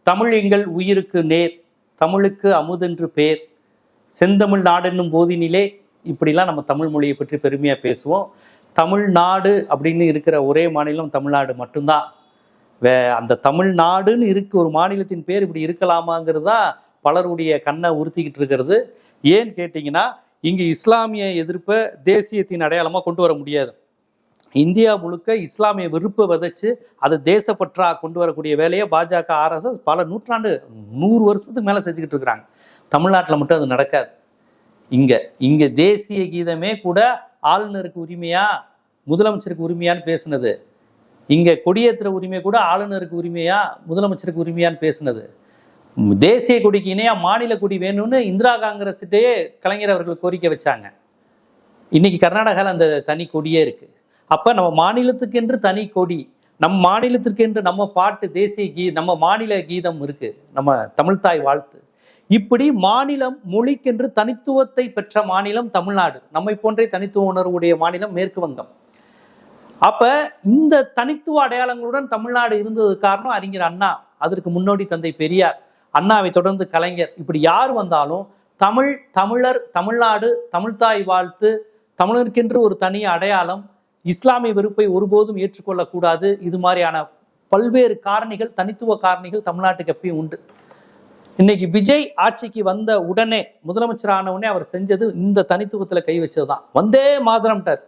தமிழ் எங்கள் உயிருக்கு நேர், தமிழுக்கு அமுதென்று பேர், செந்தமிழ் நாடென்னும் போதினிலே, இப்படிலாம் நம்ம தமிழ் மொழியை பற்றி பெருமையாக பேசுவோம். தமிழ்நாடு அப்படின்னு இருக்கிற ஒரே மாநிலம் தமிழ்நாடு மட்டும்தான். அந்த தமிழ்நாடுன்னு இருக்கு ஒரு மாநிலத்தின் பேர் இப்படி இருக்கலாமாங்கிறது தான் பலருடைய கண்ணை உறுத்திக்கிட்டு இருக்கிறது. ஏன்னு கேட்டிங்கன்னா, இங்கு இஸ்லாமிய எதிர்ப்பை தேசியத்தின் அடையாளமாக கொண்டு வர முடியாது. இந்தியா முழுக்க இஸ்லாமிய வெறுப்பை விதைச்சு அதை தேசப்பற்றா கொண்டு வரக்கூடிய வேலையை பாஜக ஆர்எஸ்எஸ் பல நூற்றாண்டு 100 வருஷத்துக்கு மேலே செஞ்சுக்கிட்டு இருக்கிறாங்க. தமிழ்நாட்டில் மட்டும் அது நடக்காது. இங்க தேசிய கீதமே கூட ஆளுநருக்கு உரிமையா முதலமைச்சருக்கு உரிமையான்னு பேசுனது. இங்க கொடியேற்றுற உரிமை கூட ஆளுநருக்கு உரிமையா முதலமைச்சருக்கு உரிமையான்னு பேசுனது. தேசிய கொடிக்கு இணையா மாநில கொடி வேணும்னு இந்திரா காங்கிரஸ்கிட்டே கலைஞர் அவர்கள் கோரிக்கை வச்சாங்க. இன்னைக்கு கர்நாடகாவில் அந்த தனி கொடியே இருக்கு. அப்ப நம்ம மாநிலத்துக்கென்று தனி கொடி, நம்ம மாநிலத்திற்கென்று நம்ம பாட்டு, தேசிய நம்ம மாநில கீதம் இருக்கு, நம்ம தமிழ்தாய் வாழ்த்து. இப்படி மாநிலம் மொழிக்கென்று தனித்துவத்தை பெற்ற மாநிலம் தமிழ்நாடு. நம்மை போன்றே தனித்துவ உணர்வுடைய மாநிலம் மேற்கு வங்கம். அப்ப இந்த தனித்துவ அடையாளங்களுடன் தமிழ்நாடு இருந்தது காரணம் அறிஞர் அண்ணா, அதற்கு முன்னோடி தந்தை பெரியார், அண்ணாவை தொடர்ந்து கலைஞர். இப்படி யார் வந்தாலும் தமிழ், தமிழர், தமிழ்நாடு, தமிழ்தாய் வாழ்த்து, தமிழருக்கென்று ஒரு தனி அடையாளம், இஸ்லாமிய வெறுப்பை ஒருபோதும் ஏற்றுக்கொள்ளக்கூடாது. இது மாதிரியான பல்வேறு காரணிகள், தனித்துவ காரணிகள் தமிழ்நாட்டுக்கு எப்பயும் உண்டு. இன்னைக்கு விஜய் ஆட்சிக்கு வந்த உடனே, முதலமைச்சர் ஆன உடனே அவர் செஞ்சது இந்த தனித்துவத்துல கை வச்சதுதான். வந்தே மாதரம்ட்டார்.